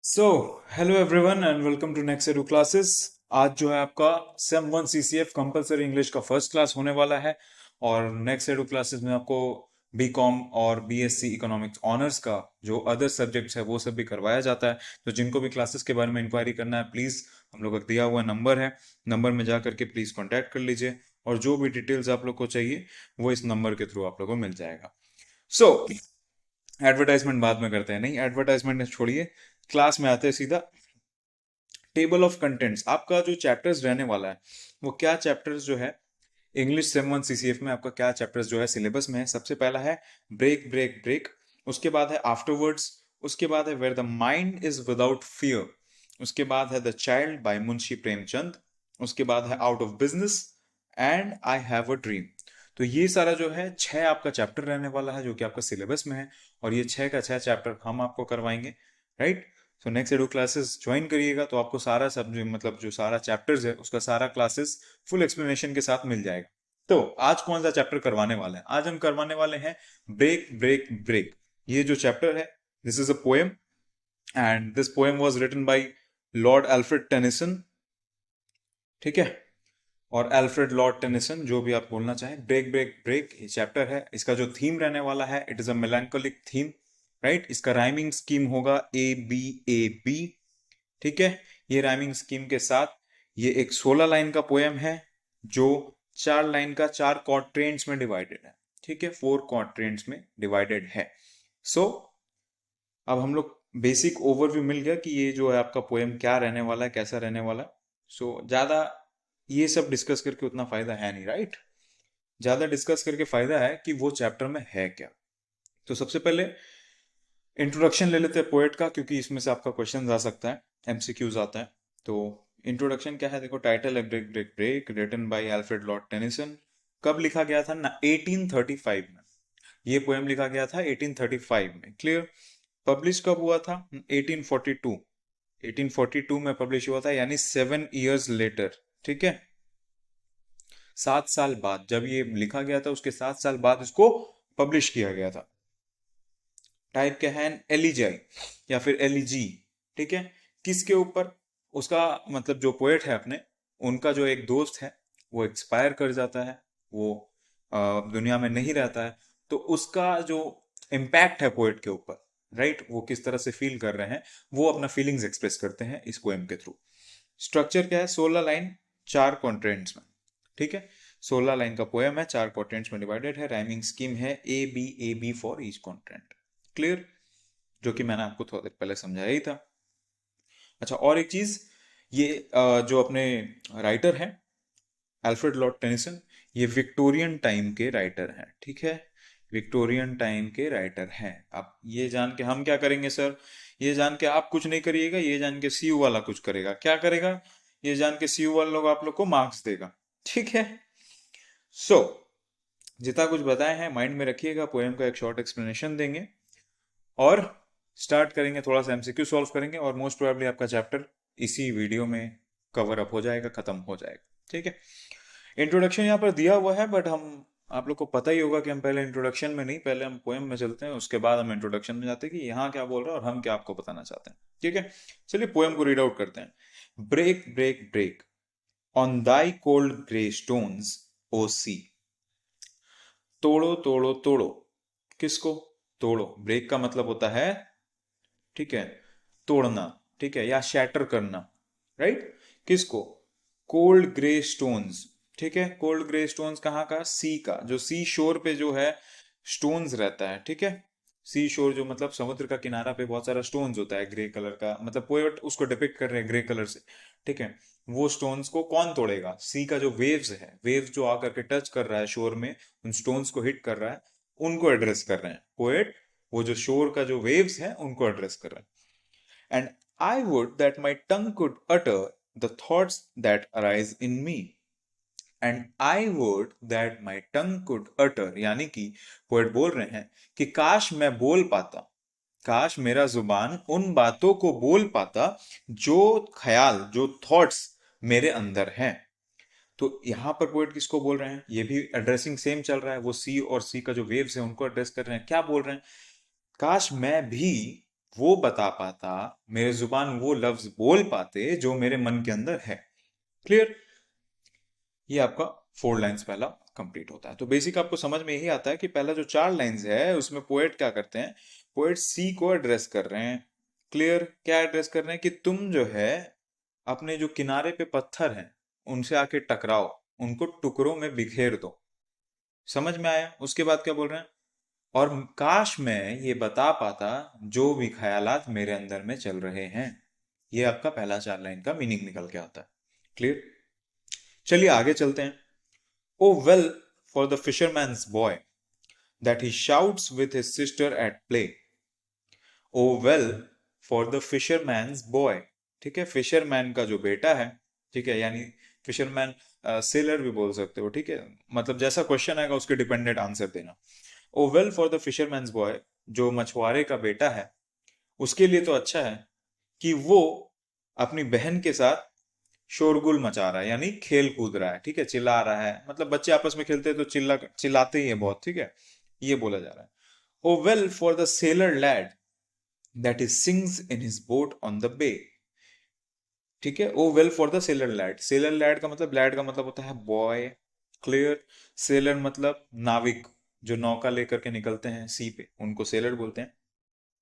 So hello everyone and welcome to Next Edu classes. आज जो है आपका same one CCF compulsory English का फर्स्ट क्लास होने वाला है। और नेक्स्ट एडू क्लासेस में आपको बीकॉम और बीएससी इकोनॉमिक्स ऑनर्स का जो अदर सब्जेक्ट्स है वो सब भी करवाया जाता है। तो जिनको भी क्लासेस के बारे में इंक्वायरी करना है प्लीज हम लोग का दिया हुआ नंबर है, नंबर में जा करके प्लीज कॉन्टैक्ट कर लीजिए। और जो भी डिटेल्स आप लोग को चाहिए वो इस नंबर के थ्रू आप लोग को मिल जाएगा। सो एडवर्टाइजमेंट बाद में करते हैं, नहीं एडवर्टाइजमेंट छोड़िए, क्लास में आते हैं सीधा। टेबल ऑफ कंटेंट्स आपका जो चैप्टर्स रहने वाला है वो क्या चैप्टर्स जो है इंग्लिश सेम वन सीसीएफ में आपका क्या चैप्टर्स जो है सिलेबस में है। सबसे पहला है ब्रेक ब्रेक ब्रेक, उसके बाद है आफ्टरवर्ड्स, उसके बाद है where the mind is without fear, उसके बाद है the child by Munshi Premchand, उसके बाद है out of business and I have a dream. तो ये सारा जो है छह आपका चैप्टर रहने वाला है जो कि आपका सिलेबस में है। और ये छह का छह चैप्टर हम आपको करवाएंगे, right. So next Edu classes join करिएगा तो आपको सारा सब मतलब जो सारा चैप्टर्स है उसका सारा क्लासेस फुल एक्सप्लेनेशन के साथ मिल जाएगा। तो आज कौन सा चैप्टर करवाने वाले हैं? आज हम करवाने वाले हैं ब्रेक ब्रेक ब्रेक। ये जो चैप्टर है this is a poem and this poem was written by Lord Alfred Tennyson, ठीक है। और अल्फ्रेड लॉर्ड टेनिसन जो भी आप बोलना चाहें। ब्रेक ब्रेक ब्रेक ये चैप्टर है, इसका जो थीम रहने वाला है it is a melancholic theme, right. इसका राइमिंग स्कीम होगा ए बी, ठीक है। ये राइमिंग स्कीम के साथ ये एक 16 लाइन का पोएम है जो 4 लाइन का 4 क्वाड्रेंट्स में डिवाइडेड है, ठीक है। 4 क्वाड्रेंट्स में डिवाइडेड है। सो अब हम लोग बेसिक ओवरव्यू मिल गया कि ये जो है आपका पोएम क्या रहने वाला है, कैसा रहने वाला है। सो ज्यादा ये सब डिस्कस करके उतना फायदा है नहीं, राइट। ज्यादा डिस्कस करके फायदा है कि वो चैप्टर में है क्या। तो सबसे पहले इंट्रोडक्शन ले लेते हैं पोएट का, क्योंकि इसमें से आपका क्वेश्चन आ सकता है, एमसीक्यूज आता है। तो इंट्रोडक्शन क्या है, देखो टाइटल है break break break, written by Alfred Lord Tennyson. कब लिखा गया था ना? 1835 में। ये पोएम लिखा गया था 1835 में, क्लियर। पब्लिश कब हुआ था? 1842। 1842 में पब्लिश हुआ था, यानी 7 years लेटर, ठीक है। 7 साल बाद जब ये लिखा गया था उसके 7 साल बाद इसको पब्लिश किया गया था। टाइप क्या है? एलिजाई या फिर एलिजी, ठीक है। किसके ऊपर? उसका मतलब जो पोएट है अपने, उनका जो एक दोस्त है वो एक्सपायर कर जाता है, वो दुनिया में नहीं रहता है। तो उसका जो इम्पैक्ट है पोएट के ऊपर, राइट, वो किस तरह से फील कर रहे हैं वो अपना फीलिंग्स एक्सप्रेस करते हैं इस पोएम के थ्रू। स्ट्रक्चर क्या है? 16 लाइन 4 कॉन्ट्रेंट्स में, ठीक है। 16 लाइन का पोएम है, 4 कॉन्ट्रेंट्स में डिवाइडेड है। राइमिंग स्कीम है A B for each quatrain, clear. जो कि मैंने आपको थोड़ा देर पहले समझाया ही था। अच्छा, और एक चीज, ये जो अपने राइटर हैं अल्फ्रेड लॉर्ड टेनिसन, ये विक्टोरियन टाइम के राइटर हैं, ठीक है। विक्टोरियन टाइम के राइटर हैं। अब ये जान के हम क्या करेंगे सर? ये जान के आप कुछ नहीं करिएगा, ये जान के सीयू वाला कुछ करेगा। क्या करेगा? ये जान के सीयू वाला लोग आप लोग को मार्क्स देगा, ठीक है। सो जितना कुछ बताए हैं माइंड में रखिएगा, पोएम का एक शॉर्ट एक्सप्लेनेशन देंगे और स्टार्ट करेंगे, थोड़ा सा एमसीक्यू सॉल्व करेंगे और मोस्ट प्रोबेबली आपका चैप्टर इसी वीडियो में कवर अप हो जाएगा, खत्म हो जाएगा, ठीक है। इंट्रोडक्शन यहाँ पर दिया हुआ है बट हम आप लोग को पता ही होगा कि हम पहले इंट्रोडक्शन में नहीं, पहले हम पोएम में चलते हैं, उसके बाद हम इंट्रोडक्शन में जाते हैं कि यहाँ क्या बोल रहा है और हम क्या आपको बताना चाहते हैं, ठीक है। चलिए पोएम को रीड आउट करते हैं। Break break break on thy cold grey stones O sea. तोड़ो तोड़ो तोड़ो, किसको? तोड़ो। ब्रेक का मतलब होता है, ठीक है, तोड़ना, ठीक है, या शैटर करना, राइट। किसको? कोल्ड ग्रे स्टोन्स, ठीक है। कोल्ड ग्रे स्टोन्स कहाँ का? सी का, जो सी शोर पे जो है स्टोन्स रहता है, ठीक है। सी शोर जो मतलब समुद्र का किनारा पे बहुत सारा स्टोन्स होता है ग्रे कलर का, मतलब पोएट उसको डिपिक्ट कर रहे हैं ग्रे कलर से, ठीक है। वो स्टोन्स को कौन तोड़ेगा? सी का जो वेव्स है, वेव्स जो आकर के टच कर रहा है शोर में, उन स्टोन्स को हिट कर रहा है, उनको एड्रेस कर रहे हैं पोएट। वो जो शोर का जो वेव्स है उनको एड्रेस कर रहे हैं। And I would that my tongue could utter the thoughts that arise in me. And I would that my tongue could utter, यानी कि पोएट बोल रहे हैं कि काश मैं बोल पाता, काश मेरा जुबान उन बातों को बोल पाता जो ख्याल, जो थॉट्स मेरे अंदर हैं। तो यहां पर पोएट किसको बोल रहे हैं? ये भी एड्रेसिंग सेम चल रहा है, वो सी और सी का जो वेव्स है उनको एड्रेस कर रहे हैं। क्या बोल रहे हैं? काश मैं भी वो बता पाता, मेरे जुबान वो लफ्ज बोल पाते जो मेरे मन के अंदर है। क्लियर? ये आपका 4 लाइंस पहला कंप्लीट होता है। तो बेसिक आपको समझ में यही आता है कि पहला जो 4 लाइंस है उसमें पोएट क्या करते हैं, पोएट सी को एड्रेस कर रहे हैं। क्लियर? क्या एड्रेस कर रहे हैं कि तुम जो है अपने जो किनारे पे पत्थर हैं उनसे आके टकराओ, उनको टुकड़ों में बिखेर दो। समझ में आया? उसके बाद क्या बोल रहे हैं, और काश मैं ये बता पाता जो भी ख्यालात मेरे अंदर में चल रहे हैं। ये आपका पहला 4 लाइन का मीनिंग निकल के आता है। क्लियर? चलिए आगे चलते हैं। O well for the fisherman's boy that he shouts with his sister at play. O well for the fisherman's boy. ठीक है, फिशरमैन का जो बेटा है, ठीक है, यानी फिशरमैन सेलर भी बोल सकते हो। ठीक है, मतलब जैसा क्वेश्चन आएगा उसके डिपेंडेंट आंसर देना। O well for the fisherman's boy, जो मछुआरे का बेटा है उसके लिए तो अच्छा है कि वो अपनी बहन के साथ शोरगुल मचा रहा है, यानी खेल कूद रहा है। ठीक है, चिल्ला रहा है, मतलब बच्चे आपस में खेलते हैं तो चिल्लाते ही है बहुत। ठीक है, ये बोला जा रहा है। O well for the sailor lad that is sings in his boat on the bay. ठीक है, O well for the sailor lad. Sailor lad का मतलब, लैड का मतलब होता है बॉय। क्लियर? सेलर मतलब नाविक, जो नौका लेकर के निकलते हैं सी पे, उनको सेलर बोलते हैं।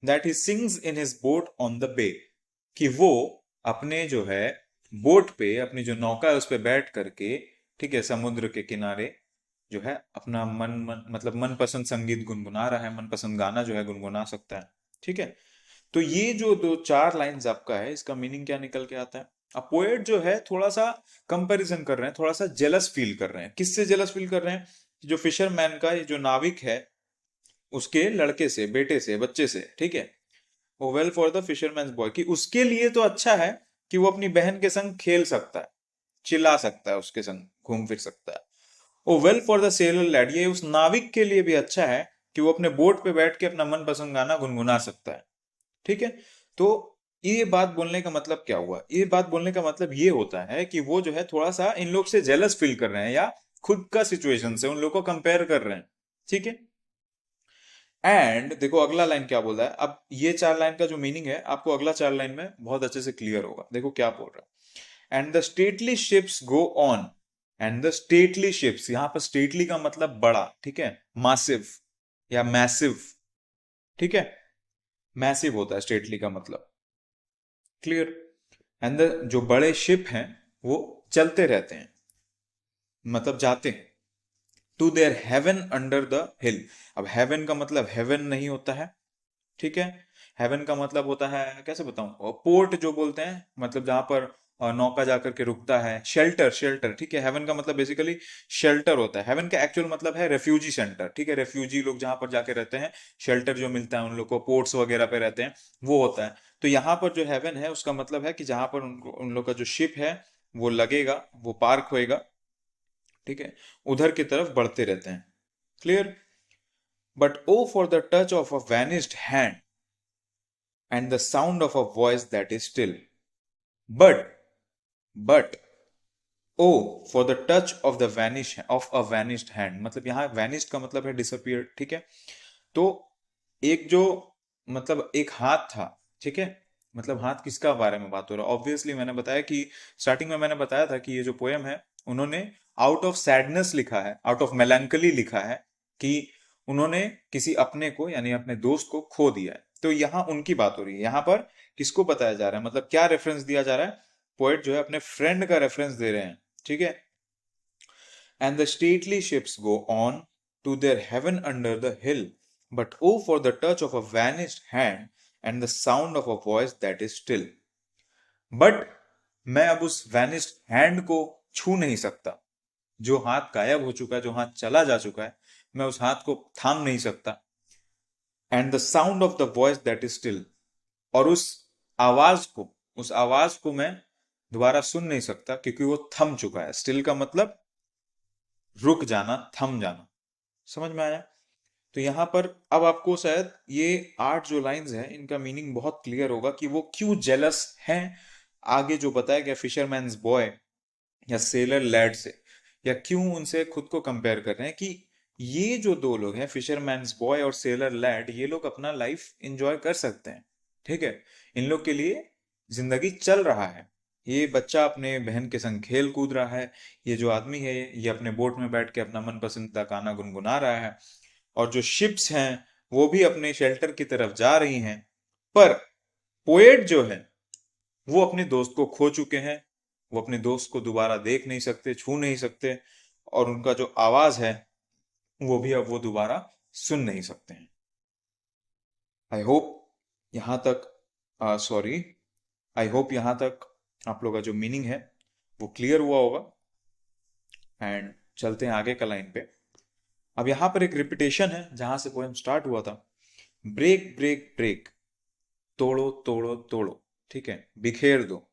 That he sings in his boat on the bay, कि वो अपने जो है बोट पे, अपनी जो नौका है उस पे बैठ करके, ठीक है, समुद्र के किनारे जो है अपना मतलब मनपसंद संगीत गुनगुना रहा है, मनपसंद गाना जो है गुनगुना सकता है। ठीक है, तो ये जो 2-4 लाइंस आपका है, इसका मीनिंग क्या निकल के आता है? अब पोएट जो है थोड़ा सा कंपैरिजन कर रहे हैं, थोड़ा सा जेलस फील कर रहे हैं। किससे जेलस फील कर रहे हैं? जो फिशरमैन का जो नाविक है उसके लड़के से, बेटे से, बच्चे से। ठीक है, वो well for the fisherman boy, कि उसके लिए तो अच्छा है कि वो अपनी बहन के संग खेल सकता है, चिल्ला सकता है, उसके संग घूम फिर सकता है। O well for the sailor lad, ये उस नाविक के लिए भी अच्छा है कि वो अपने बोट पे बैठ के अपना मनपसंद गाना गुनगुना सकता है। ठीक है, तो ये बात बोलने का मतलब क्या हुआ? ये बात बोलने का मतलब ये होता है कि वो जो है थोड़ा सा इन लोग से जेलस फील कर रहे हैं, या खुद का सिचुएशन से उन लोग को कंपेयर कर रहे हैं। ठीक है, एंड देखो अगला लाइन क्या बोल रहा है। अब ये 4 लाइन का जो मीनिंग है आपको अगला 4 लाइन में बहुत अच्छे से क्लियर होगा। देखो क्या बोल रहा है, and the stately ships go on. And the stately ships, यहां पर स्टेटली का मतलब बड़ा। ठीक है, मासिव या मैसिव। ठीक है, मैसिव होता है स्टेटली का मतलब। क्लियर? एंड द जो बड़े शिप हैं वो चलते रहते हैं, मतलब जाते हैं to their haven under the hill. अब हेवन का मतलब हेवन नहीं होता है। ठीक है, हेवन का मतलब होता है, कैसे बताऊं, पोर्ट जो बोलते हैं, मतलब जहां पर नौका जाकर के रुकता है, शेल्टर, शेल्टर। ठीक है, हेवन का मतलब बेसिकली शेल्टर होता है। हेवन का एक्चुअल मतलब है रेफ्यूजी सेंटर। ठीक है, रेफ्यूजी लोग जहां पर जाके रहते हैं, शेल्टर जो मिलता है उन लोग को, पोर्ट्स वगैरह पे रहते हैं, वो होता है। तो यहाँ पर जो हेवन है उसका मतलब है कि जहां पर उनको, उन लोग का जो शिप है वो लगेगा, वो पार्क होएगा। ठीक है, उधर की तरफ बढ़ते रहते हैं। Clear? But O for the touch of a vanished hand and the sound of a voice that is still. But oh for the touch of the vanished hand, मतलब यहाँ vanished का मतलब है disappeared। ठीक है, तो एक जो, मतलब एक हाथ था। ठीक है, मतलब हाथ किसका बारे में बात हो रहा है? ऑब्वियसली मैंने बताया कि स्टार्टिंग में मैंने बताया था कि ये जो पोएम है उन्होंने आउट ऑफ सैडनेस लिखा है, आउट ऑफ मेलैंकली लिखा है, कि उन्होंने किसी अपने को, यानी अपने दोस्त को खो दिया है। तो यहाँ उनकी बात हो रही है। यहाँ पर किसको बताया जा रहा है, मतलब क्या रेफरेंस दिया जा रहा है? पोएट जो है अपने फ्रेंड का रेफरेंस दे रहे हैं। ठीक है, and the stately ships go on to their haven under the hill, but oh for the touch of a vanished hand and the sound of a voice that is still. But मैं अब उस vanished hand को छू नहीं सकता, जो हाथ गायब हो चुका है, जो हाथ चला जा चुका है, मैं उस हाथ को थाम नहीं सकता। And the sound of the voice that is still, और उस आवाज को मैं दोबारा सुन नहीं सकता क्योंकि वो थम चुका है। स्टिल का मतलब रुक जाना, थम जाना। समझ में आया? तो यहां पर अब आपको शायद ये 8 जो लाइंस हैं इनका मीनिंग बहुत क्लियर होगा कि वो क्यों जेलस हैं आगे जो बताया गया फिशरमैन्स बॉय या सेलर लैड से, या क्यों उनसे खुद को कंपेयर कर रहे हैं कि ये जो 2 लोग हैं, फिशरमैन्स बॉय और सेलर लैड, ये लोग अपना लाइफ एंजॉय कर सकते हैं। ठीक है, इन लोग के लिए जिंदगी चल रहा है। ये बच्चा अपने बहन के संग खेल कूद रहा है, ये जो आदमी है ये अपने बोट में बैठ के अपना मनपसंद गाना गुनगुना रहा है, और जो शिप्स हैं वो भी अपने शेल्टर की तरफ जा रही हैं। पर पोएट जो है वो अपने दोस्त को खो चुके हैं, वो अपने दोस्त को दोबारा देख नहीं सकते, छू नहीं सकते, और उनका जो आवाज है वो भी अब वो दोबारा सुन नहीं सकते हैं। आई होप यहां तक सॉरी आई होप यहां तक आप लोग का जो मीनिंग है वो क्लियर हुआ होगा। एंड चलते हैं आगे का लाइन पे। अब यहां पर एक रिपीटेशन है जहां से पोएम स्टार्ट हुआ था। ब्रेक ब्रेक ब्रेक, तोड़ो तोड़ो तोड़ो, ठीक है, बिखेर दो।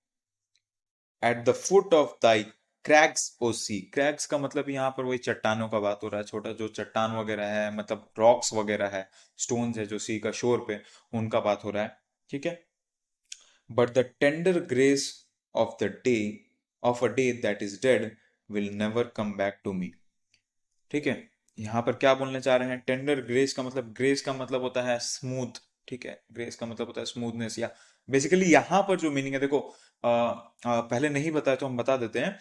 At the foot of thy crags O sea, crags का मतलब यहाँ पर वही चट्टानों का बात हो रहा है, छोटा जो चट्टान वगैरह है, मतलब रॉक्स वगैरह है, स्टोन्स है जो सी का शोर पे, उनका बात हो रहा है, ठीक है। But the tender grace of the day of a day that is dead will never come back to me, ठीक है। यहाँ पर क्या बोलने चाह रहे हैं, टेंडर ग्रेस का मतलब, ग्रेस का मतलब होता है स्मूथ, ठीक है, ग्रेस का मतलब होता है स्मूथनेस, या बेसिकली यहाँ पर जो मीनिंग है देखो, पहले नहीं बताया तो हम बता देते हैं।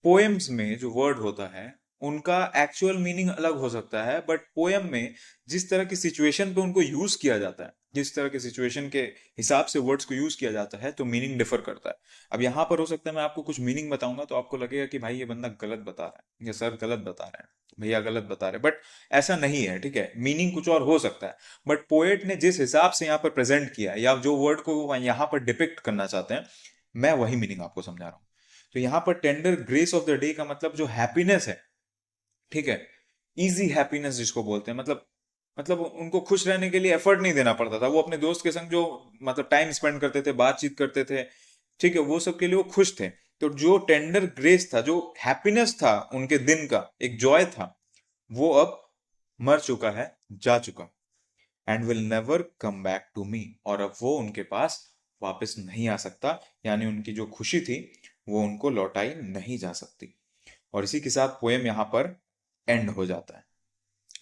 पोएम्स में जो वर्ड होता है उनका एक्चुअल मीनिंग अलग हो सकता है, बट पोएम में जिस तरह की सिचुएशन पे उनको यूज किया जाता है, जिस तरह के सिचुएशन के हिसाब से वर्ड्स को यूज किया जाता है, तो मीनिंग डिफर करता है। अब यहाँ पर हो सकता है मैं आपको कुछ मीनिंग बताऊंगा तो आपको लगेगा कि भाई ये बंदा गलत बता रहा है, ये सर गलत बता रहे हैं, भैया गलत बता रहे हैं, बट ऐसा नहीं है, ठीक है, मीनिंग कुछ और हो सकता है। बट पोएट ने जिस हिसाब से यहाँ पर प्रेजेंट किया या जो वर्ड को यहाँ पर डिपिक्ट करना चाहते हैं, मैं वही मीनिंग आपको समझा रहा हूँ। तो यहां पर tender grace of the day का मतलब जो हैप्पीनेस है, ठीक है, इजी हैप्पीनेस जिसको बोलते हैं, मतलब उनको खुश रहने के लिए एफर्ट नहीं देना पड़ता था, वो अपने दोस्त के संग जो मतलब टाइम स्पेंड करते थे, बातचीत करते थे, ठीक है, वो सब के लिए वो खुश थे। तो जो टेंडर ग्रेस था, जो हैप्पीनेस था उनके दिन का, एक जॉय था, वो अब मर चुका है, जा चुका, and will never come back to me, और अब वो उनके पास वापस नहीं आ सकता, यानी उनकी जो खुशी थी वो उनको लौटाई नहीं जा सकती। और इसी के साथ पोएम यहां पर एंड हो जाता है,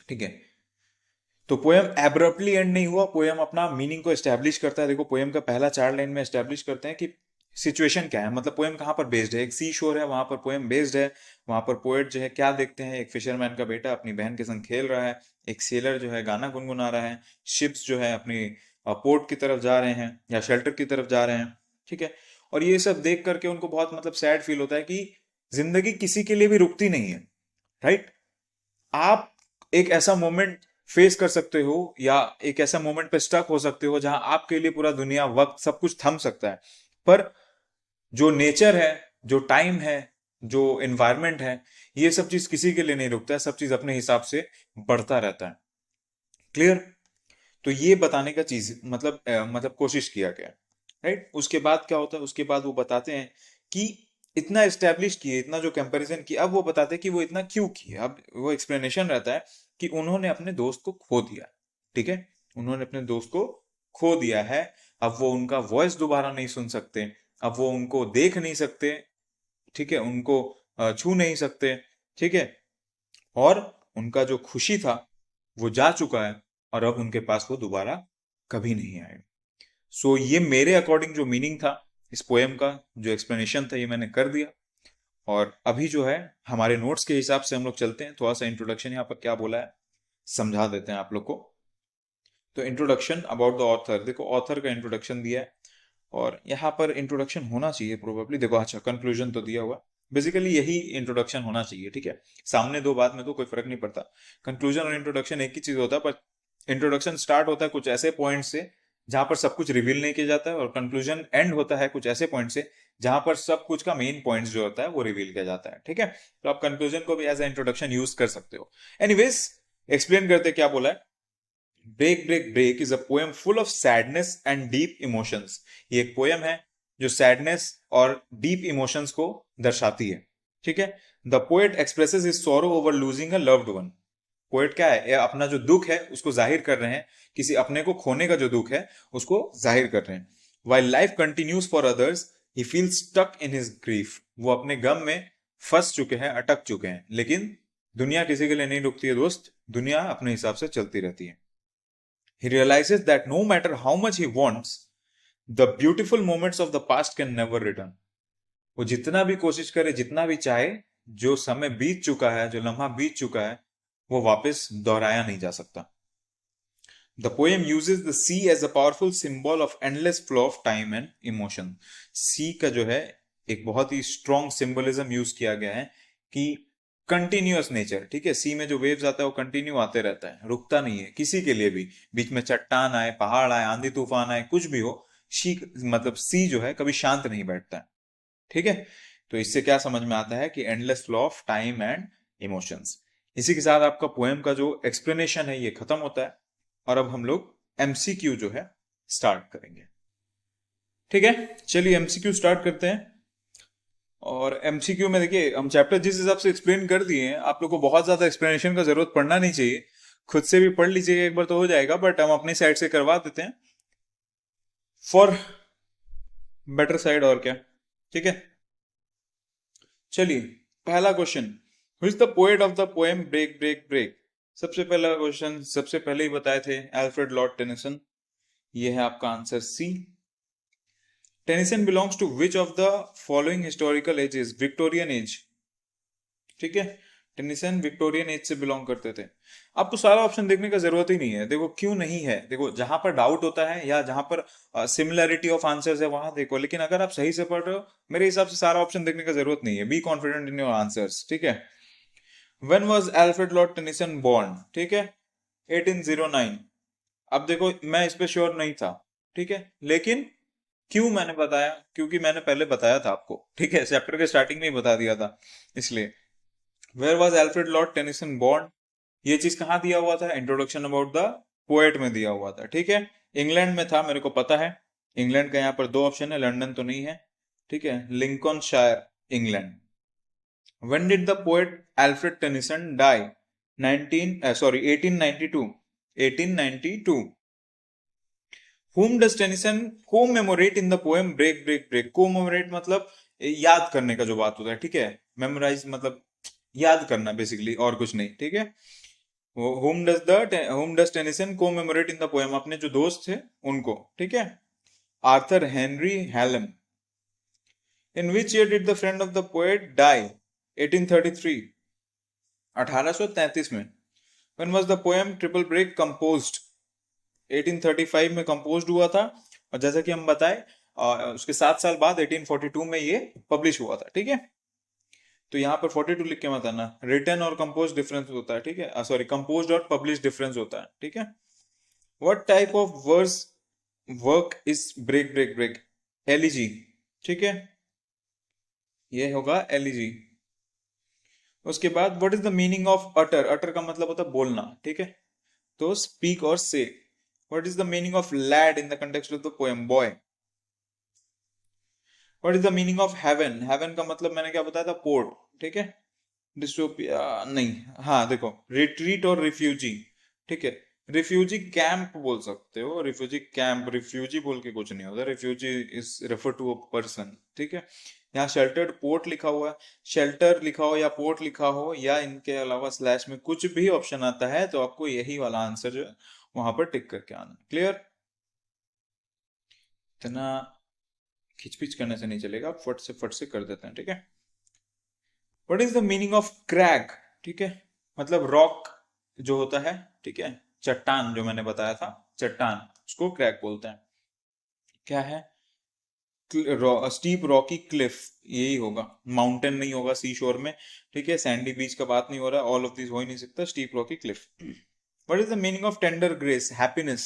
ठीक है। तो पोएम एब्रप्टली एंड नहीं हुआ, पोएम अपना मीनिंग को एस्टेब्लिश करता है। देखो पोएम का पहला 4 लाइन में एस्टेब्लिश करते हैं कि सिचुएशन क्या है, मतलब पोएम कहाँ पर बेस्ड है, एक सी शोर है वहां पर पोएम बेस्ड है। वहां पर पोएट जो है क्या देखते हैं, एक फिशरमैन का बेटा अपनी बहन के संग खेल रहा है, एक सेलर जो है गाना गुनगुना रहा है, शिप्स जो है अपनी पोर्ट की तरफ जा रहे हैं या शेल्टर की तरफ जा रहे हैं, ठीक है। और ये सब देख करके उनको बहुत मतलब सैड फील होता है कि जिंदगी किसी के लिए भी रुकती नहीं है, राइट। आप एक ऐसा मोमेंट फेस कर सकते हो या एक ऐसा मोमेंट पे स्टक हो सकते हो जहां आपके लिए पूरा दुनिया, वक्त, सब कुछ थम सकता है, पर जो नेचर है, जो टाइम है, जो एनवायरनमेंट है, ये सब चीज किसी के लिए नहीं रुकता है, सब चीज अपने हिसाब से बढ़ता रहता है। क्लियर। तो ये बताने का चीज मतलब मतलब कोशिश किया गया, राइट। उसके बाद क्या होता है, उसके बाद वो बताते हैं कि इतना एस्टेब्लिश किए, इतना जो कंपैरिजन किया, अब वो बताते हैं कि वो इतना क्यों किया। अब वो एक्सप्लेनेशन रहता है कि उन्होंने अपने दोस्त को खो दिया, ठीक है, उन्होंने अपने दोस्त को खो दिया है। अब वो उनका वॉइस दोबारा नहीं सुन सकते, अब वो उनको देख नहीं सकते, ठीक है, उनको छू नहीं सकते, ठीक है, और उनका जो खुशी था वो जा चुका है, और अब उनके पास वो दोबारा कभी नहीं आएगा। सो ये मेरे अकॉर्डिंग जो मीनिंग था इस पोएम का, जो एक्सप्लेनेशन था, ये मैंने कर दिया। और अभी जो है हमारे नोट्स के हिसाब से हम लोग चलते हैं, थोड़ा सा इंट्रोडक्शन यहाँ पर क्या बोला है समझा देते हैं आप लोग को। तो इंट्रोडक्शन अबाउट द ऑथर, देखो ऑथर का इंट्रोडक्शन दिया है, और यहाँ पर इंट्रोडक्शन होना चाहिए प्रोबेबली, देखो अच्छा कंक्लूजन तो दिया हुआ, बेसिकली यही इंट्रोडक्शन होना चाहिए, ठीक है, सामने दो बात में तो कोई फर्क नहीं पड़ता, कंक्लूजन और इंट्रोडक्शन एक ही चीज होता है, पर इंट्रोडक्शन स्टार्ट होता है कुछ ऐसे पॉइंट से जहां पर सब कुछ रिवील नहीं किया जाता है, और कंक्लूजन एंड होता है कुछ ऐसे पॉइंट से जहां पर सब कुछ का मेन पॉइंट जो होता है वो रिवील किया जाता है, ठीक है। तो आप कंक्लूजन को भी एज ए इंट्रोडक्शन यूज कर सकते हो। एनीवेज, एक्सप्लेन करते क्या बोला है। Break break break is a poem full of sadness and deep emotions, ये एक पोएम है जो सैडनेस और डीप इमोशंस को दर्शाती है, ठीक है। The poet expresses his sorrow over losing a loved one, poet क्या है, ये अपना जो दुख है उसको जाहिर कर रहे हैं, किसी अपने को खोने का जो दुख है उसको जाहिर कर रहे हैं। While life continues for others he feel stuck in his grief, वो अपने गम में फंस चुके हैं, अटक चुके हैं, लेकिन दुनिया किसी के लिए नहीं रुकती है दोस्त, दुनिया अपने हिसाब से चलती रहती है। He realizes that no matter how much he wants, the beautiful moments of the past can never return. वो जितना भी कोशिश करे, जितना भी चाहे, जो समय बीत चुका है, जो लम्हा बीत चुका है, वो वापस दोहराया नहीं जा सकता. The poem uses the sea as a powerful symbol of endless flow of time and emotion. Sea का जो है एक बहुत ही स्ट्रॉन्ग सिंबलिज्म यूज किया गया है कि कंटिन्यूअस नेचर. ठीक है, सी में जो वेव्स आता है वो कंटिन्यू आते रहता है, रुकता नहीं है किसी के लिए भी. बीच में चट्टान आए, पहाड़ आए, आंधी तूफान आए, कुछ भी हो, सी मतलब सी जो है कभी शांत नहीं बैठता है. ठीक है, तो इससे क्या समझ में आता है कि endless flow of time and emotions. इसी के साथ आपका पोएम का जो एक्सप्लेनेशन है ये खत्म होता है और अब हम लोग एमसीक्यू जो है स्टार्ट करेंगे. ठीक है, चलिए एमसीक्यू स्टार्ट करते हैं. और एमसीक्यू में देखिए, हम चैप्टर जिस हिसाब से एक्सप्लेन कर दिए हैं, आप लोग को बहुत ज्यादा एक्सप्लेनेशन का जरूरत पड़ना नहीं चाहिए, खुद से भी पढ़ लीजिएगा एक बार तो हो जाएगा, बट हम अपनी साइड से करवा देते हैं फॉर बेटर साइड. और क्या, ठीक है. चलिए, पहला question, who is the poet of the poem break break break. सबसे पहला क्वेश्चन सबसे पहले ही बताए थे, अल्फ्रेड लॉर्ड टेनिसन. ये है आपका answer C. Tennyson belongs to which of the following historical ages. Victorian age. ठीक है, टेनिसन विक्टोरियन एज से बिलोंग करते थे. आपको सारा ऑप्शन देखने का जरूरत ही नहीं है. देखो क्यों नहीं है, देखो जहां पर डाउट होता है या जहां पर सिमिलैरिटी ऑफ आंसर्स है वहां देखो, लेकिन अगर आप सही से पढ़ रहे हो, मेरे हिसाब से सारा ऑप्शन देखने का जरूरत नहीं है. Be confident in your answers. ठीक है. When was Alfred Lord Tennyson born? ठीक है, 1809. अब देखो मैं इस पे श्योर नहीं था, ठीक है, लेकिन क्यों मैंने बताया, क्योंकि मैंने पहले बताया था आपको. ठीक है, चैप्टर के स्टार्टिंग में ही बता दिया था, इसलिए. Where was Alfred Lord Tennyson born? ये चीज कहाँ दिया हुआ था, इंट्रोडक्शन अबाउट द पोएट में दिया हुआ था. ठीक है, इंग्लैंड में था, मेरे को पता है. इंग्लैंड का यहाँ पर दो ऑप्शन है, लंदन तो नहीं है. ठीक है, Lincolnshire, England. When did the poet Alfred Tennyson die? 1892. 1892. Whom does Tennyson commemorate in the poem Break Break Break? Commemorate मतलब याद करने का जो बात होता है. ठीक है, मेमोराइज मतलब याद करना बेसिकली, और कुछ नहीं. ठीक है, whom does Tennyson commemorate in the poem? अपने जो दोस्त थे उनको. ठीक है, Arthur Henry Hallam. In which year did the friend of the poet die? 1833. 1833 में. When was the poem Triple Break composed? 1835 में composed हुआ था, और जैसा कि हम बताए उसके 7 साल बाद 1842 में ये पब्लिश हुआ था. ठीक है, तो यहाँ पर 42 लिख के मत आना, रिटन और कंपोज डिफरेंस होता है. ठीक है, सॉरी, कंपोज्ड और पब्लिश डिफरेंस होता है. ठीक है. What type of verse work is break break break? Elegy. ठीक है, ये होगा एलिजी. उसके बाद what is the meaning of utter? Utter का मतलब होता है बोलना. ठीक है, तो स्पीक और से. What is the meaning of lad in the context of the poem? Boy. What is the meaning of haven? Haven का मतलब मैंने क्या बताया था, पोर्ट. ठीक है, डिस्टोपिया नहीं, हाँ देखो, रिट्रीट और रिफ्यूजी. ठीक है, रिफ्यूजी कैंप बोल सकते हो, रिफ्यूजी कैंप. रिफ्यूजी बोल के कुछ नहीं होता, refugee is refer to a person. ठीक है, यहाँ शेल्टर्ड पोर्ट लिखा हुआ है, शेल्टर लिखा हो या पोर्ट लिखा हो या इनके अलावा स्लैश में कुछ भी ऑप्शन आता है, तो आपको यही वाला आंसर जो है वहां पर टिक करके आना. क्लियर? इतना खिचपिच करने से नहीं चलेगा, फट से कर देते हैं. ठीक है. What is the meaning of crack? ठीक है, मतलब रॉक जो होता है. ठीक है, चट्टान जो मैंने बताया था, चट्टान, उसको क्रैक बोलते हैं. क्या है? स्टीप रॉकी क्लिफ, यही होगा. माउंटेन नहीं होगा सी शोर में. ठीक है, सैंडी बीच का बात नहीं हो रहा, ऑल ऑफ दिस हो ही नहीं सकता. Steep Rocky Cliff. What is the meaning of tender grace? Happiness,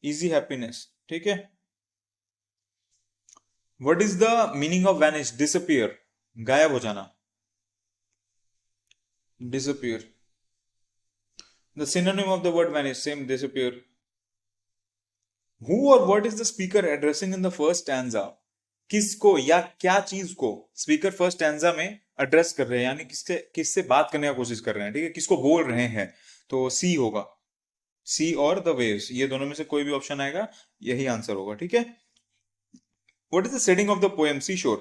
easy happiness. ठीक है. What is the meaning of vanish? Disappear, गायब हो जाना. Disappear. The synonym of the word vanish, same, disappear. Who or what is the speaker addressing in the first stanza? किसको या क्या चीज को स्पीकर फर्स्ट स्टैंजा में एड्रेस कर रहे हैं, यानी किससे बात करने का कोशिश कर रहे हैं. ठीक है, किसको बोल रहे हैं, तो सी होगा. सी और द वेव्स, ये दोनों में से कोई भी ऑप्शन आएगा, यही आंसर होगा. ठीक है. What is the setting of the poem seashore?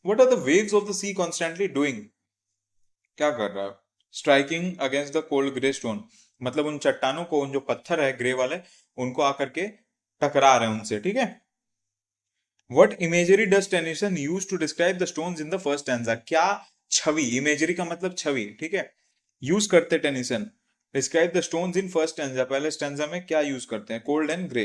What are the waves of the sea constantly doing? क्या कर रहा है? Striking against the cold grey stone. मतलब उन चट्टानों को, उन जो पत्थर है ग्रे वाले, उनको आकर के टकरा रहे हैं उनसे, ठीक है। What imagery does Tennyson use to describe the stones in the first stanza? क्या छवि, इमेजरी का मतलब छवि, ठीक है, यूज करते Tennyson. Describe the stones in first stanza, पहले स्टैंजा में क्या यूज करते हैं? Cold and grey.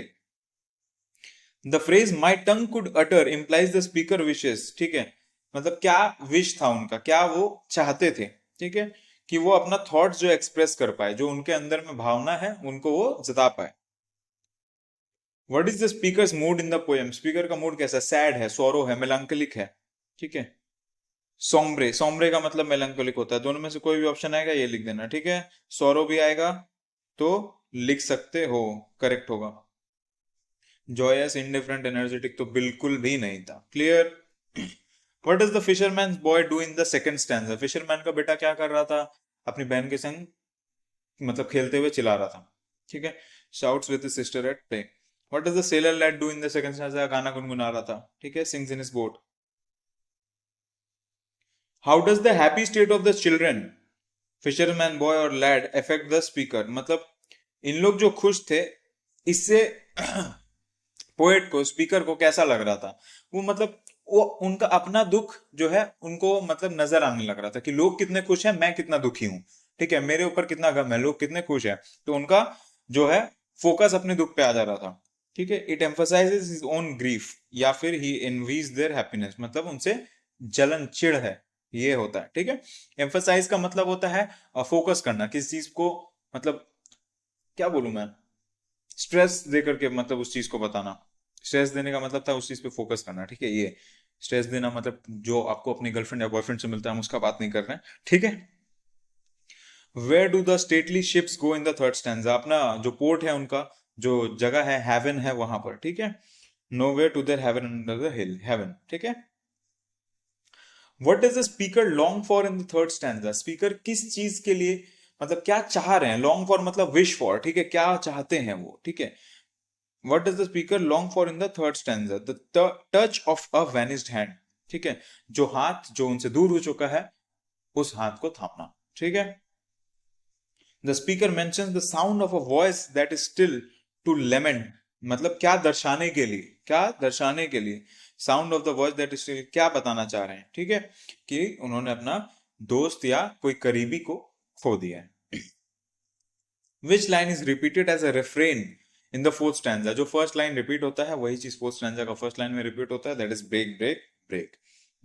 The phrase my tongue could utter implies the speaker wishes, ठीक है, मतलब क्या विश था उनका, क्या वो चाहते थे, ठीक है, कि वो अपना थॉट्स जो एक्सप्रेस कर पाए, जो उनके अंदर में भावना है उनको वो जता पाए। What is the speakers mood in the poem? Speaker का मूड कैसा? सैड है, सोरो है, मेलांकोलिक है, ठीक है। सोम्ब्रे, सोम्ब्रे का मतलब मेलांकोलिक होता है। दोनों में से कोई भी ऑप्शन आएगा ये लिख देना, ठीक है। सोरो भी आएगा तो लिख सकते हो, करेक्ट होगा। जॉयस, इंडिफरेंट, एनर्जेटिक तो बिल्कुल भी नहीं था। Clear? What does the fisherman boy do in the second stanza? Fisherman का बेटा क्या कर रहा था? अपनी बहन के संग मतलब खेलते हुए चिल्ला रहा था, ठीक है। Shouts with his sister at play. What does the sailor lad do in the second stanza? गाना गुनगुना रहा था, ठीक है, sings in his boat. How does the happy state of the children, fisherman boy और लैड, अफेक्ट द स्पीकर? मतलब इन लोग जो खुश थे, इससे पोएट को, स्पीकर को कैसा लग रहा था? वो मतलब वो उनका अपना दुख जो है उनको मतलब नजर आने लग रहा था कि लोग कितने खुश हैं, मैं कितना दुखी हूं, ठीक है, मेरे ऊपर कितना गम है, लोग कितने खुश हैं। तो उनका जो है फोकस अपने दुख पे आ जा रहा था, ठीक है। It emphasises his own grief, या फिर ही एनवीज देयर हैप्पीनेस, मतलब उनसे जलन, चिढ़ है, ये होता है, ठीक है। एम्फसाइज का मतलब होता है फोकस करना किसी चीज को, मतलब क्या बोलूं मैं, स्ट्रेस दे करके मतलब उस चीज को बताना। स्ट्रेस देने का मतलब था उस चीज पे फोकस करना, ठीक है। ये स्ट्रेस देना मतलब जो आपको अपनी गर्लफ्रेंड या बॉयफ्रेंड से मिलता है, हम उसका बात नहीं कर रहे हैं, ठीक है। Where do the stately ships go in the third stanza? अपना जो पोर्ट है उनका, जो जगह है, हेवन है वहां पर, ठीक है। No where to their haven under the hill, haven, ठीक है। What does the speaker long for in the third stanza? Speaker किस चीज के लिए, मतलब क्या चाह रहे हैं? लॉन्ग फॉर मतलब विश फॉर, ठीक है, क्या चाहते हैं वो, ठीक है। What does the speaker long for in the third stanza? The touch of a vanished hand, ठीक है, जो हाथ जो उनसे दूर हो चुका है, उस हाथ को थामना, ठीक है। The speaker mentions the sound of a voice that is still to lament, मतलब क्या दर्शाने के लिए, क्या दर्शाने के लिए? Sound of the voice that is still, क्या बताना चाह रहे हैं, ठीक है, कि उन्होंने अपना दोस्त या कोई करीबी को खो दिया है। Which line is repeated as a refrain in the fourth stanza? जो फर्स्ट लाइन रिपीट होता है वही चीज फोर्थ स्टैंजा का फर्स्ट लाइन में रिपीट होता है, that is break break break.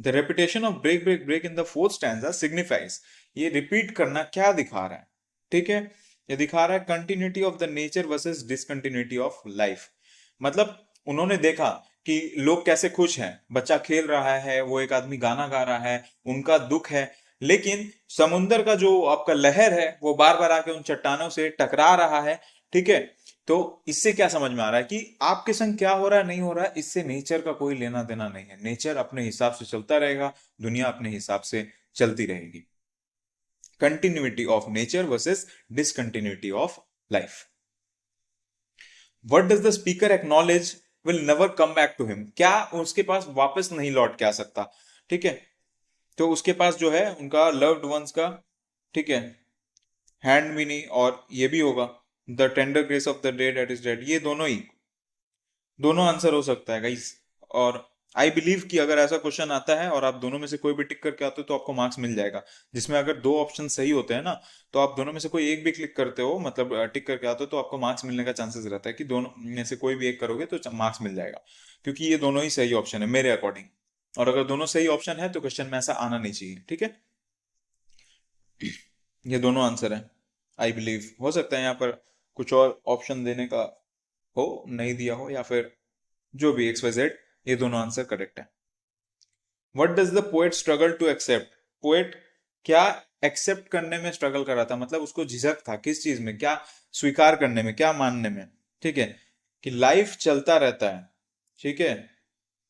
The repetition of break break break in the fourth stanza signifies, ये रिपीट करना क्या दिखा रहा है, ठीक है, ये दिखा रहा है continuity of the nature versus discontinuity of life. मतलब उन्होंने देखा कि लोग कैसे खुश हैं, बच्चा खेल रहा है, वो एक आदमी गाना गा रहा है, उनका दुख है, लेकिन समुंदर का जो आपका लहर है वो बार बार आके उन चट्टानों से टकरा रहा है, ठीक है। तो इससे क्या समझ में आ रहा है कि आपके संग क्या हो रहा है, नहीं हो रहा है, इससे नेचर का कोई लेना देना नहीं है। नेचर अपने हिसाब से चलता रहेगा, दुनिया अपने हिसाब से चलती रहेगी। Continuity of nature versus discontinuity of life. What does the speaker acknowledge will never come back to him? क्या उसके पास वापस नहीं लौट के आ सकता, ठीक है। तो उसके पास जो है उनका लव्ड वंस का, ठीक है, हैंड भी नहीं, और ये भी होगा the tender grace of the dead eight is dead, ये दोनों ही, दोनों आंसर हो सकता है गाइस। और आई बिलीव कि अगर ऐसा क्वेश्चन आता है और आप दोनों में से कोई भी टिक करके आते हो तो आपको मार्क्स मिल जाएगा। जिसमें अगर दो ऑप्शन सही होते हैं ना, तो आप दोनों में से कोई एक भी क्लिक करते हो, मतलब टिक करके आते हो, तो आपको मार्क्स मिलने का चांसेस रहता है कि दोनों में से कोई भी एक करोगे तो मार्क्स मिल जाएगा, क्योंकि ये दोनों ही सही ऑप्शन है मेरे अकॉर्डिंग। और अगर दोनों सही ऑप्शन है तो क्वेश्चन में ऐसा आना नहीं चाहिए, ठीक है। ये दोनों आंसर है, आई बिलीव। हो सकता है यहाँ पर कुछ और ऑप्शन देने का हो, नहीं दिया हो, या फिर जो भी एक्स वाई जेड, ये दोनों आंसर करेक्ट है। What does the poet struggle to accept? Poet क्या एक्सेप्ट करने में स्ट्रगल कर रहा था, मतलब उसको झिझक था किस चीज में, क्या स्वीकार करने में, क्या मानने में, ठीक है, कि लाइफ चलता रहता है, ठीक है,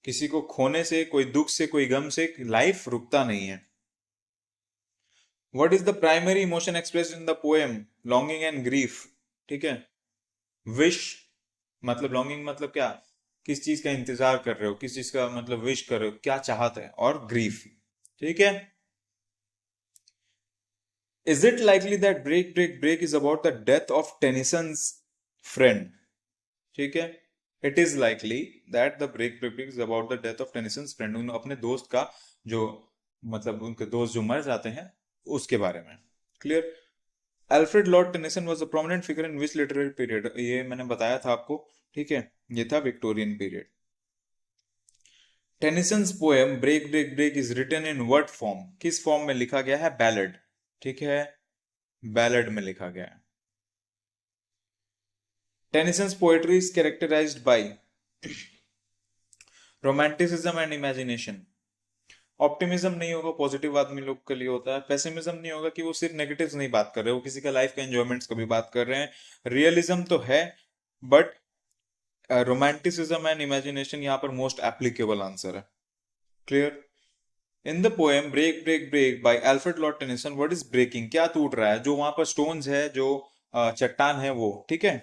किसी को खोने से, कोई दुख से, कोई गम से लाइफ रुकता नहीं है। What is the primary emotion expressed in the poem? Longing and grief, ठीक है। विश, मतलब लॉन्गिंग मतलब क्या, किस चीज का इंतजार कर रहे हो, किस चीज का मतलब विश कर रहे हो, क्या चाहते हैं, और ग्रीफ, ठीक है। Is it likely that break break break is about the death of Tennyson's friend? ठीक है, it is likely that the break break break is about the death of Tennyson's friend, उन अपने दोस्त का जो मतलब उनके दोस्त जो मर जाते हैं उसके बारे में। Clear? Alfred Lord Tennyson was a prominent figure in which literary period? ये मैंने बताया था आपको, ठीक है, ये था Victorian period. Tennyson's poem break break break is written in what form? किस फॉर्म में लिखा गया है? बैलेड, ठीक है, बैलेड में लिखा गया है। Tennyson's poetry is characterised by romanticism and imagination. Optimism नहीं होगा, पॉजिटिव आदमी लोग के लिए होता है। पेसिमिज्म नहीं होगा कि वो सिर्फ नेगेटिव्स नहीं बात कर रहे, वो किसी का लाइफ का एंजॉयमेंट्स का भी बात कर रहे हैं। रियलिज्म तो है, बट रोमांटिसिज्म एंड इमेजिनेशन यहाँ पर मोस्ट एप्लीकेबल आंसर है। Clear? In the poem break break break by Alfred Lord Tennyson, what is breaking? क्या टूट रहा है? जो वहां पर स्टोन्स है, जो चट्टान है वो, ठीक है,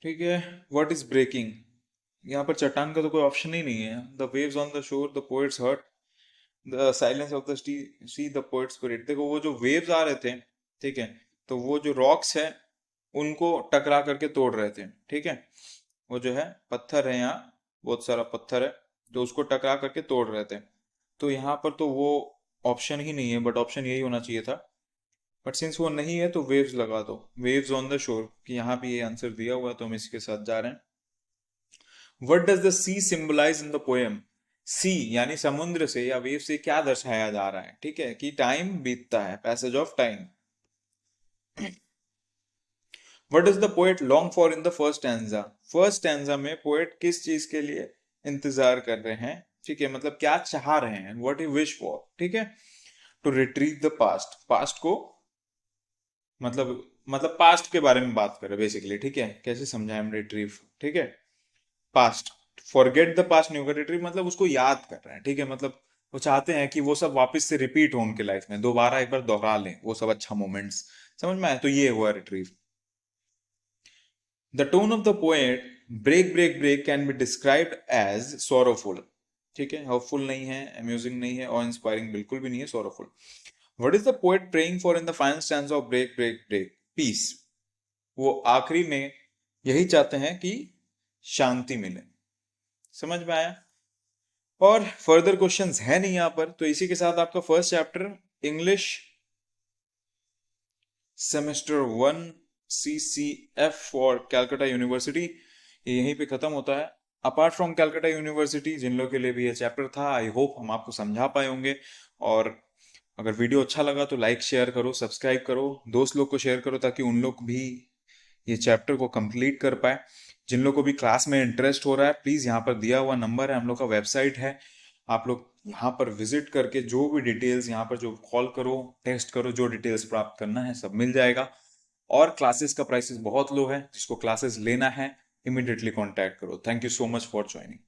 ठीक है, व्हाट इज ब्रेकिंग? यहाँ पर चट्टान का तो कोई ऑप्शन ही नहीं है। The waves on the shore the poet's heart, the silence of the sea the poet spirit. देखो वो जो वेव्स आ रहे थे, ठीक है, तो वो जो रॉक्स है उनको टकरा करके तोड़ रहे थे, ठीक है, वो जो है पत्थर है, यहाँ बहुत सारा पत्थर है, तो उसको टकरा करके तोड़ रहे थे। तो यहाँ पर तो वो ऑप्शन ही नहीं है, बट ऑप्शन यही होना चाहिए था। बट सिंस वो नहीं है तो वेव्स लगा दो, वेव्स ऑन द शोर, कि यहाँ भी ये आंसर दिया हुआ है तो हम इसके साथ जा रहे हैं। What does the sea symbolize in the poem? सी यानी समुद्र से या वेव से क्या दर्शाया जा रहा है? ठीक है, कि टाइम बीतता है, passage of time. What does the poet long for in the first stanza? First stanza में पोएट किस चीज के लिए इंतजार कर रहे हैं? ठीक है, मतलब क्या चाह रहे हैं, व्हाट ही विश फॉर, ठीक है। To retrieve the past, past को मतलब पास्ट के बारे में बात कर रहे हैं बेसिकली, ठीक है, कैसे समझाएं हम रिट्रीव, ठीक है, पास्ट। फॉरगेट द पास्ट नहीं होगा, रिट्रीव मतलब उसको याद कर रहे हैं, ठीक है, मतलब वो चाहते हैं कि वो सब वापस से रिपीट हो उनके लाइफ में, दोबारा एक बार दोहरा लें वो सब अच्छा मोमेंट्स, समझ में आया? तो ये हुआ retrieve. The tone of the poet break break break can be described as sorrowful, ठीक है, होपफुल नहीं है, अम्यूजिंग नहीं है, और इंस्पायरिंग बिल्कुल भी नहीं है, sorrowful. What is the poet praying for in the final stanza of break break break? Peace. वो आखिरी में यही चाहते हैं कि शांति मिले। समझ में आया? और फर्दर क्वेश्चंस है नहीं यहां पर, तो इसी के साथ आपका first chapter English semester 1 CCF for Calcutta university यहीं पे खत्म होता है। अपार्ट फ्रॉम कैलकाटा यूनिवर्सिटी जिन लोगों के लिए भी ये चैप्टर था, आई होप हम आपको समझा पाए होंगे। और अगर वीडियो अच्छा लगा तो लाइक शेयर करो, सब्सक्राइब करो, दोस्त लोग को शेयर करो, ताकि उन लोग भी ये चैप्टर को कंप्लीट कर पाए। जिन लोग को भी क्लास में इंटरेस्ट हो रहा है, प्लीज यहाँ पर दिया हुआ नंबर है, हम लोग का वेबसाइट है, आप लोग यहाँ पर विजिट करके जो भी डिटेल्स यहाँ पर जो कॉल करो, टेस्ट करो, जो डिटेल्स प्राप्त करना है सब मिल जाएगा। और क्लासेस का प्राइसेस बहुत लो है, जिसको क्लासेस लेना है इमिडिएटली कांटेक्ट करो। Thank you so much for joining.